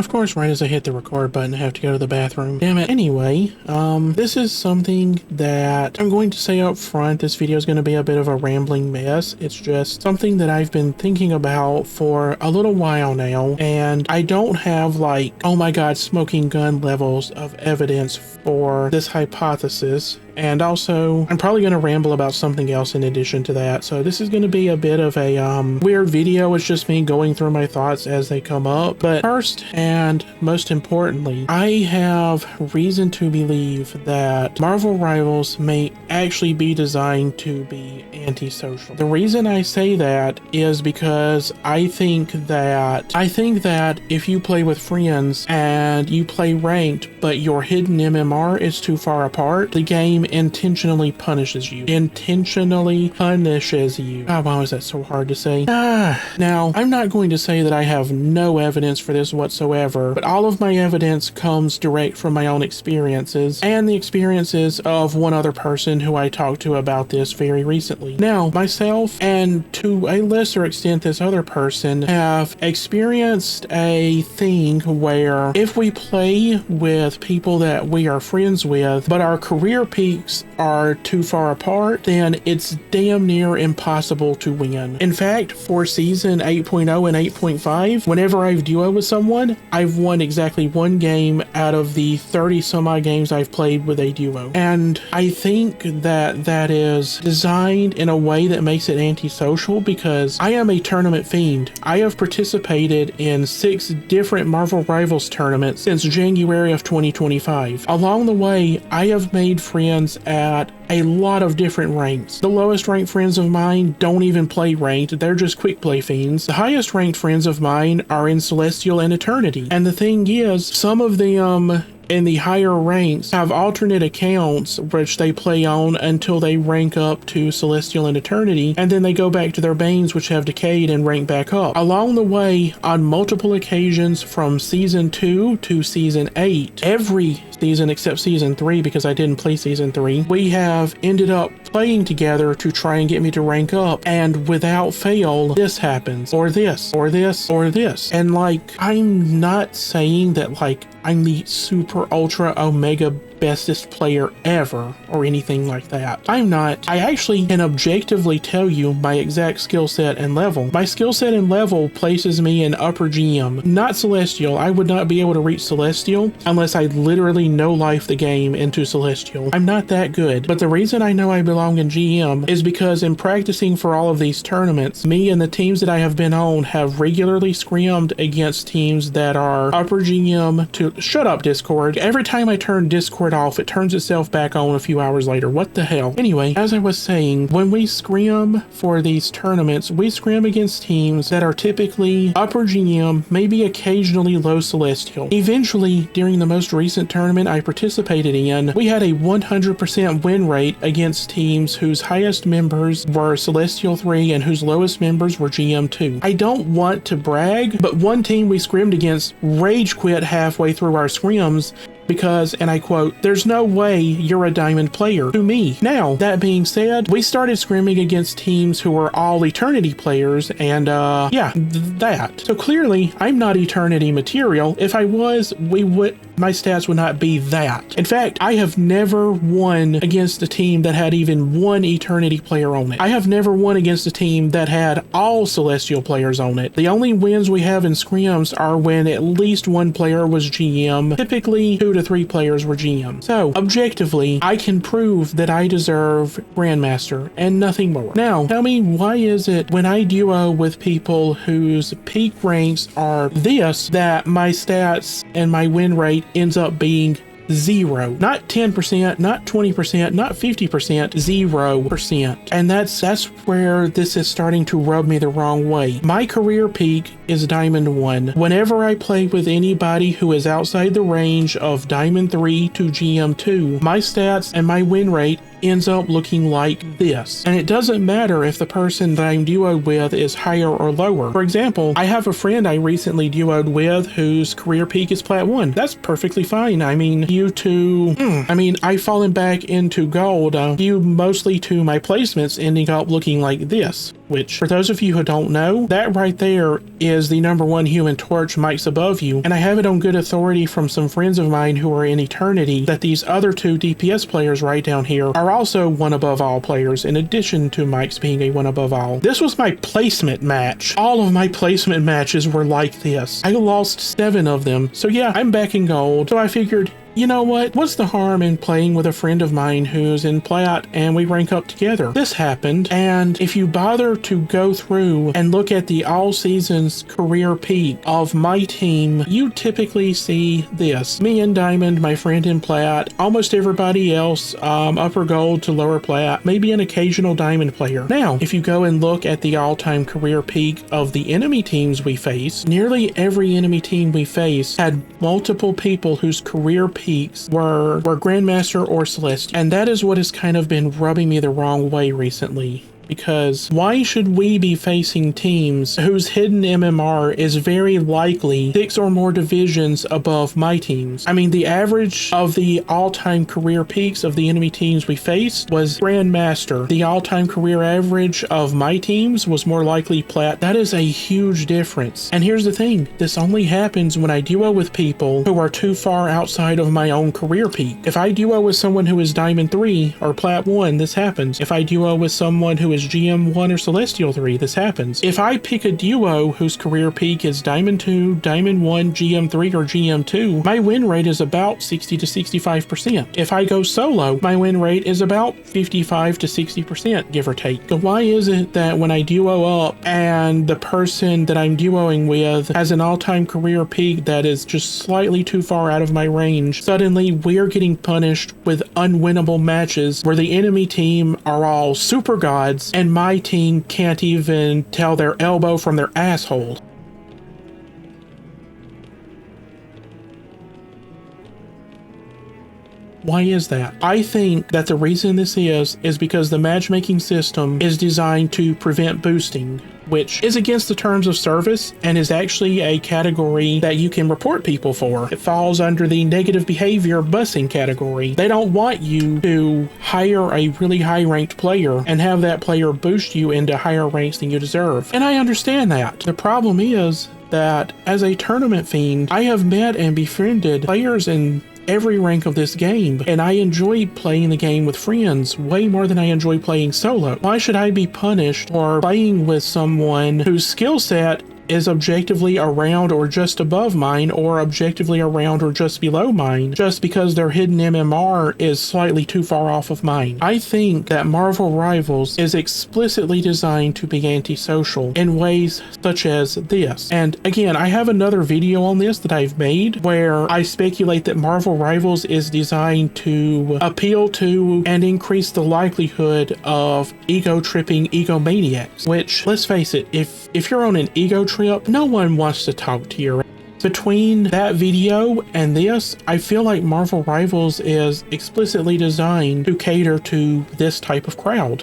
of course, right as I hit the record button, I have to go to the bathroom. Damn it. Anyway, this is something that I'm going to say up front. This video is going to be a bit of a rambling mess. It's just something that I've been thinking about for a little while now, and I don't have like, oh my god, smoking gun levels of evidence for this hypothesis. And also, I'm probably going to ramble about something else in addition to that. So this is going to be a bit of a weird video. It's just me going through my thoughts as they come up. But first and most importantly, I have reason to believe that Marvel Rivals may actually be designed to be antisocial. The reason I say that is because I think that if you play with friends and you play ranked, but your hidden MMR is too far apart, the game intentionally punishes you. Oh, why was that so hard to say? Now, I'm not going to say that I have no evidence for this whatsoever, but all of my evidence comes direct from my own experiences and the experiences of one other person who I talked to about this very recently. Now, myself and to a lesser extent this other person have experienced a thing where if we play with people that we are friends with, but our career peaks are too far apart, then it's damn near impossible to win. In fact, for season 8.0 and 8.5, whenever I've duoed with someone, I've won exactly one game out of the 30 some odd games I've played with a duo. And I think that that is designed in a way that makes it antisocial because I am a tournament fiend. I have participated in 6 different Marvel Rivals tournaments since January of 2025. Along the way, I have made friends at a lot of different ranks. The lowest ranked friends of mine don't even play ranked, they're just quick play fiends. The highest ranked friends of mine are in Celestial and Eternity. And the thing is, some of them in the higher ranks have alternate accounts which they play on until they rank up to Celestial and Eternity, and then they go back to their Banes which have decayed and rank back up. Along the way, on multiple occasions from season 2 to season 8, every season except season 3 because I didn't play season 3, we have ended up playing together to try and get me to rank up, and without fail, this happens, or this, or this, or this. And like, I'm not saying that like I'm the super ultra omega bestest player ever or anything like that. I'm not. I actually can objectively tell you my exact skill set and level. My skill set and level places me in upper GM, not Celestial. I would not be able to reach Celestial unless I literally no-life the game into Celestial. I'm not that good, but the reason I know I belong in GM is because in practicing for all of these tournaments, me and the teams that I have been on have regularly scrimmed against teams that are upper GM to shut up Discord. Every time I turn Discord off, it turns itself back on a few hours later. What the hell? Anyway, as I was saying, when we scrim for these tournaments, we scrim against teams that are typically upper GM, maybe occasionally low Celestial. Eventually, during the most recent tournament I participated in, we had a 100% win rate against teams whose highest members were Celestial 3 and whose lowest members were GM 2. I don't want to brag, but one team we scrimmed against rage quit halfway through our scrims because, and I quote, "There's no way you're a diamond player," to me. Now, that being said, we started scrimming against teams who were all Eternity players, and yeah, that. So clearly, I'm not Eternity material. If I was, my stats would not be that. In fact, I have never won against a team that had even one Eternity player on it. I have never won against a team that had all Celestial players on it. The only wins we have in scrims are when at least one player was GM, typically 2 to 3 players were GM. So, objectively, I can prove that I deserve Grandmaster and nothing more. Now, tell me, why is it when I duo with people whose peak ranks are this, that my stats and my win rate ends up being 0, not 10%, not 20%, not 50%, 0%. And that's where this is starting to rub me the wrong way. My career peak is Diamond 1. Whenever I play with anybody who is outside the range of Diamond 3 to GM 2, my stats and my win rate ends up looking like this. And it doesn't matter if the person that I'm duoed with is higher or lower. For example, I have a friend I recently duoed with whose career peak is Plat 1. That's perfectly fine. I mean, I've fallen back into gold due mostly to my placements ending up looking like this. which for those of you who don't know, that right there is the #1 Human Torch mics above you, and I have it on good authority from some friends of mine who are in Eternity that these other 2 DPS players right down here are also one above all players, in addition to Mike's being a one above all. This was my placement match. All of my placement matches were like this. I lost 7 of them, so yeah, I'm back in gold. So I figured, you know what? What's the harm in playing with a friend of mine who's in Plat and we rank up together? This happened, and if you bother to go through and look at the all seasons career peak of my team, you typically see this. Me and Diamond, my friend in Plat, almost everybody else, upper gold to lower Plat, maybe an occasional Diamond player. Now, if you go and look at the all-time career peak of the enemy teams we face, nearly every enemy team we face had multiple people whose career peaks were Grandmaster or Celestial. And that is what has kind of been rubbing me the wrong way recently. Because why should we be facing teams whose hidden MMR is very likely 6 or more divisions above my teams? I mean, the average of the all-time career peaks of the enemy teams we faced was Grandmaster. The all-time career average of my teams was more likely Plat. That is a huge difference. And here's the thing, this only happens when I duo with people who are too far outside of my own career peak. If I duo with someone who is Diamond 3 or Plat 1, this happens. If I duo with someone who is GM1 or Celestial 3, this happens. If I pick a duo whose career peak is Diamond 2, Diamond 1, GM3, or GM2, my win rate is about 60 to 65%. If I go solo, my win rate is about 55 to 60%, give or take. So why is it that when I duo up and the person that I'm duoing with has an all-time career peak that is just slightly too far out of my range, suddenly we're getting punished with unwinnable matches where the enemy team are all super gods and my team can't even tell their elbow from their asshole? Why is that? I think that the reason this is because the matchmaking system is designed to prevent boosting, which is against the terms of service and is actually a category that you can report people for. It falls under the negative behavior busing category. They don't want you to hire a really high ranked player and have that player boost you into higher ranks than you deserve. And I understand that. The problem is that as a tournament fiend, I have met and befriended players in every rank of this game, and I enjoy playing the game with friends way more than I enjoy playing solo. Why should I be punished for playing with someone whose skill set is objectively around or just above mine, or objectively around or just below mine, just because their hidden MMR is slightly too far off of mine? I think that Marvel Rivals is explicitly designed to be antisocial in ways such as this. And again, I have another video on this that I've made where I speculate that Marvel Rivals is designed to appeal to and increase the likelihood of ego-tripping egomaniacs, which, let's face it, if you're on an ego trip, no one wants to talk to you. Between that video and this, I feel like Marvel Rivals is explicitly designed to cater to this type of crowd.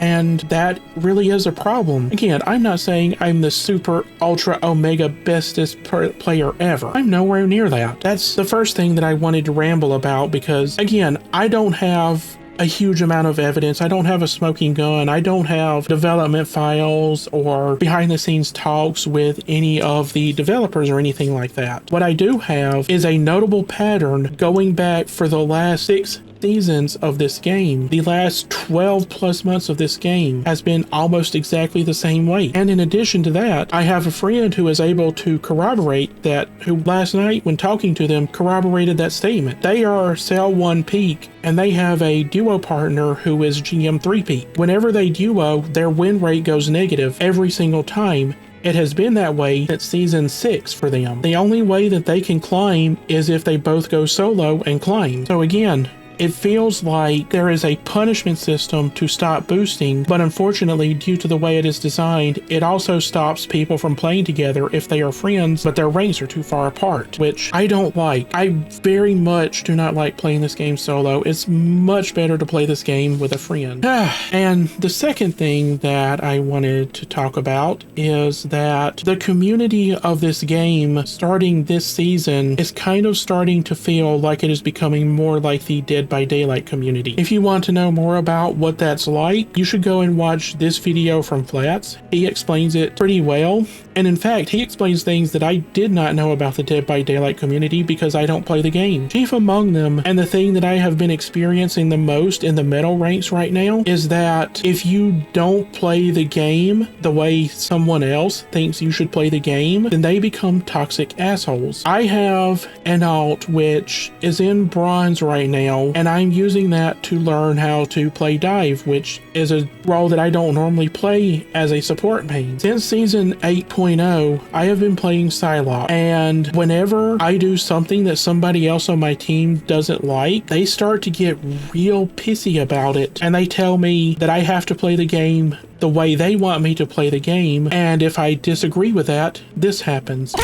And that really is a problem. Again, I'm not saying I'm the super ultra omega bestest player ever. I'm nowhere near that. That's the first thing that I wanted to ramble about, because again, I don't have a huge amount of evidence. I don't have a smoking gun. I don't have development files or behind the scenes talks with any of the developers or anything like that. What I do have is a notable pattern going back for the last 6 seasons of this game. The last 12 plus months of this game has been almost exactly the same way. And in addition to that, I have a friend who is able to corroborate that, who last night when talking to them corroborated that statement. They are Cell 1 peak and they have a duo partner who is GM3 peak. Whenever they duo, their win rate goes negative every single time. It has been that way since season 6 for them. The only way that they can climb is if they both go solo and climb. So again, it feels like there is a punishment system to stop boosting, but unfortunately, due to the way it is designed, it also stops people from playing together if they are friends, but their ranks are too far apart, which I don't like. I very much do not like playing this game solo. It's much better to play this game with a friend. And the second thing that I wanted to talk about is that the community of this game starting this season is kind of starting to feel like it is becoming more like the Dead by Daylight community. If you want to know more about what that's like, you should go and watch this video from Flats. He explains it pretty well, and in fact, he explains things that I did not know about the Dead by Daylight community because I don't play the game. Chief among them, and the thing that I have been experiencing the most in the medal ranks right now, is that if you don't play the game the way someone else thinks you should play the game, then they become toxic assholes. I have an alt which is in bronze right now, and I'm using that to learn how to play dive, which is a role that I don't normally play as a support main. Since season 8.0, I have been playing Psylocke, and whenever I do something that somebody else on my team doesn't like, they start to get real pissy about it, and they tell me that I have to play the game the way they want me to play the game, and if I disagree with that, this happens.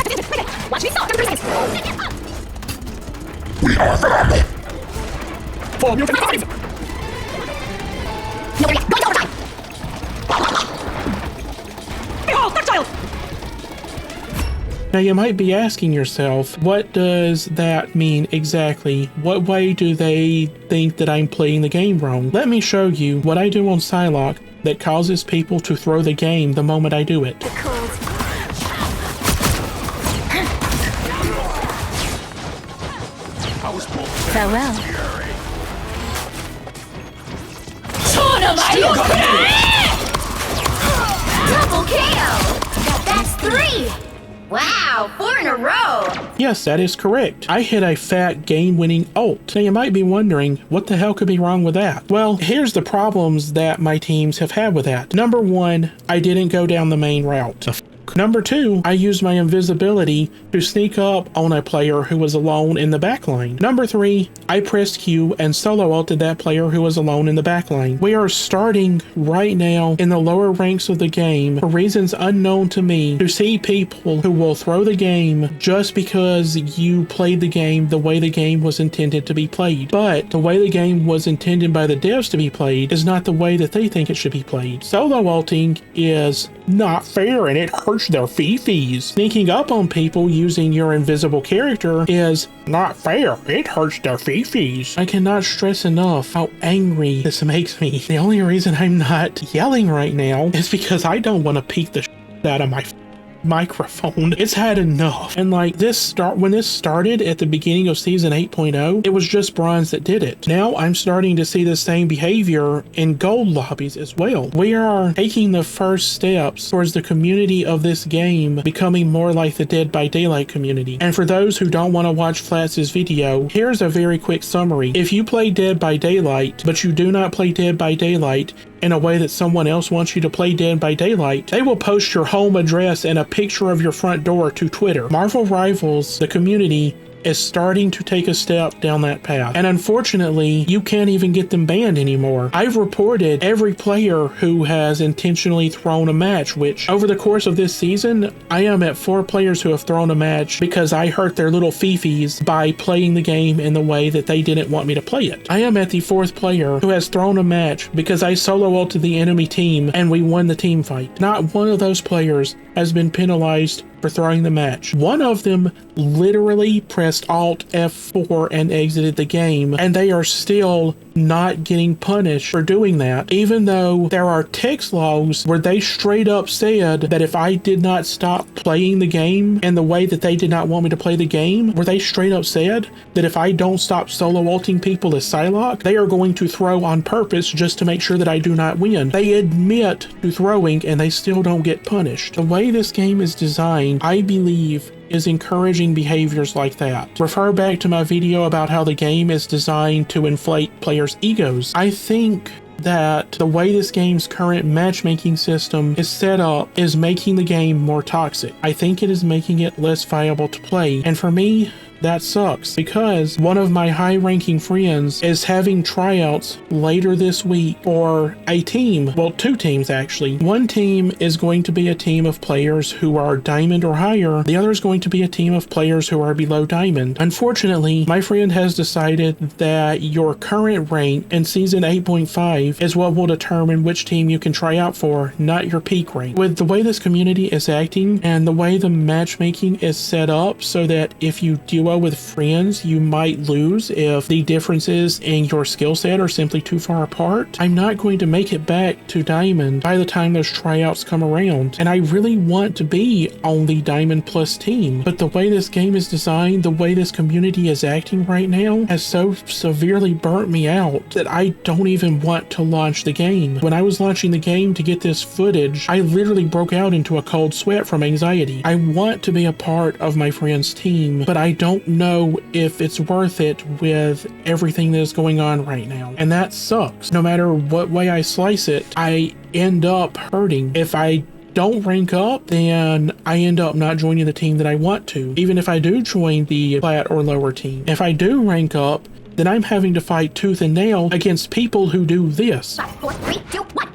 Watch me stop. We are phenomenal. Form your defense. No, going overtime. Behold, that child. Now you might be asking yourself, what does that mean exactly? What way do they think that I'm playing the game wrong? Let me show you what I do on Psylocke that causes people to throw the game the moment I do it. Farewell. Double kill! That's 3! Wow, 4 in a row! Yes, that is correct. I hit a fat game-winning ult. Now you might be wondering, what the hell could be wrong with that? Well, here's the problems that my teams have had with that. Number 1, I didn't go down the main route. Number 2, I used my invisibility to sneak up on a player who was alone in the backline. Number 3, I pressed Q and solo ulted that player who was alone in the backline. We are starting right now in the lower ranks of the game, for reasons unknown to me, to see people who will throw the game just because you played the game the way the game was intended to be played. But the way the game was intended by the devs to be played is not the way that they think it should be played. Solo ulting is not fair and it hurts their fifis. Sneaking up on people using your invisible character is not fair. It hurts their fifis. I cannot stress enough how angry this makes me. The only reason I'm not yelling right now is because I don't want to peek the out of my microphone. It's had enough. And like when this started at the beginning of season 8.0, it was just bronze that did it. Now I'm starting to see the same behavior in gold lobbies as well. We are taking the first steps towards the community of this game becoming more like the Dead by Daylight community. And for those who don't want to watch Flats' video, here's a very quick summary. If you play Dead by Daylight, but you do not play Dead by Daylight in a way that someone else wants you to play Dead by Daylight, they will post your home address and a picture of your front door to Twitter. Marvel Rivals, the community, is starting to take a step down that path. And unfortunately, you can't even get them banned anymore. I've reported every player who has intentionally thrown a match, which over the course of this season, I am at 4 players who have thrown a match because I hurt their little fifis by playing the game in the way that they didn't want me to play it. I am at the 4th player who has thrown a match because I solo ulted the enemy team and we won the team fight. Not one of those players has been penalized for throwing the match. One of them literally pressed Alt F4 and exited the game, and they are still not getting punished for doing that, even though there are text logs where they straight up said that if I did not stop playing the game in the way that they did not want me to play the game, where they straight up said that if I don't stop solo ulting people as Psylocke, they are going to throw on purpose just to make sure that I do not win. They admit to throwing and they still don't get punished. The way this game is designed, I believe, is encouraging behaviors like that. Refer back to my video about how the game is designed to inflate players' egos. I think that the way this game's current matchmaking system is set up is making the game more toxic. I think it is making it less viable to play, and for me, that sucks, because one of my high-ranking friends is having tryouts later this week for a team, well, 2 teams actually. One team is going to be a team of players who are diamond or higher. The other is going to be a team of players who are below diamond. Unfortunately, my friend has decided that your current rank in season 8.5 5 is what will determine which team you can try out for, not your peak rank. With the way this community is acting and the way the matchmaking is set up so that if you duo with friends, you might lose if the differences in your skill set are simply too far apart, I'm not going to make it back to Diamond by the time those tryouts come around. And I really want to be on the Diamond Plus team, but the way this game is designed, the way this community is acting right now has so severely burnt me out that I don't even want to launch the game. When I was launching the game to get this footage, I literally broke out into a cold sweat from anxiety. I want to be a part of my friend's team, but I don't know if it's worth it with everything that is going on right now. And that sucks. No matter what way I slice it, I end up hurting. If I don't rank up, then I end up not joining the team that I want to, even if I do join the plat or lower team. If I do rank up, then I'm having to fight tooth and nail against people who do this. 5, 4, 3, 2, 1.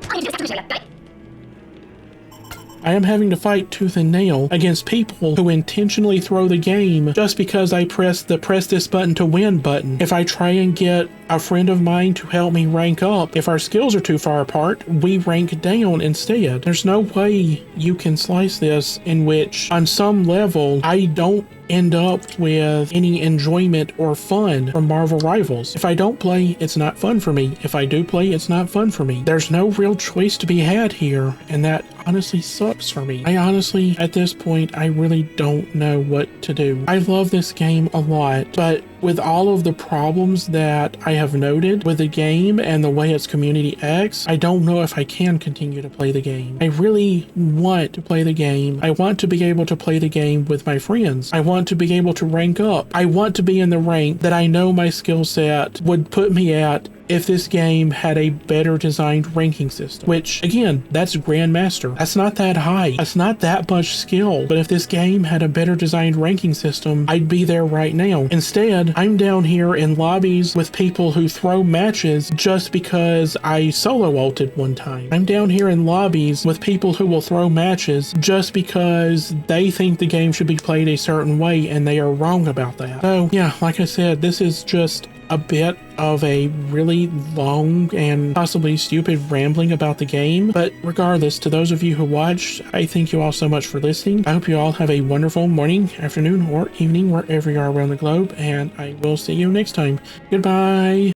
I am having to fight tooth and nail against people who intentionally throw the game just because I press the press this button to win button. If I try and get a friend of mine to help me rank up, if our skills are too far apart, we rank down instead. There's no way you can slice this in which on some level I don't end up with any enjoyment or fun from Marvel Rivals. If I don't play, it's not fun for me. If I do play, it's not fun for me. There's no real choice to be had here, and that honestly sucks for me. I honestly, at this point, I really don't know what to do. I love this game a lot, but with all of the problems that I have noted with the game and the way its community acts, I don't know if I can continue to play the game. I really want to play the game. I want to be able to play the game with my friends. I want to be able to rank up. I want to be in the rank that I know my skill set would put me at if this game had a better designed ranking system, which again, that's Grandmaster. That's not that high. That's not that much skill. But if this game had a better designed ranking system, I'd be there right now. Instead, I'm down here in lobbies with people who throw matches just because I solo ulted one time. I'm down here in lobbies with people who will throw matches just because they think the game should be played a certain way and they are wrong about that. So yeah, like I said, this is just a bit of a really long and possibly stupid rambling about the game, but regardless, to those of you who watched, I thank you all so much for listening. I hope you all have a wonderful morning, afternoon, or evening wherever you are around the globe, and I will see you next time. Goodbye.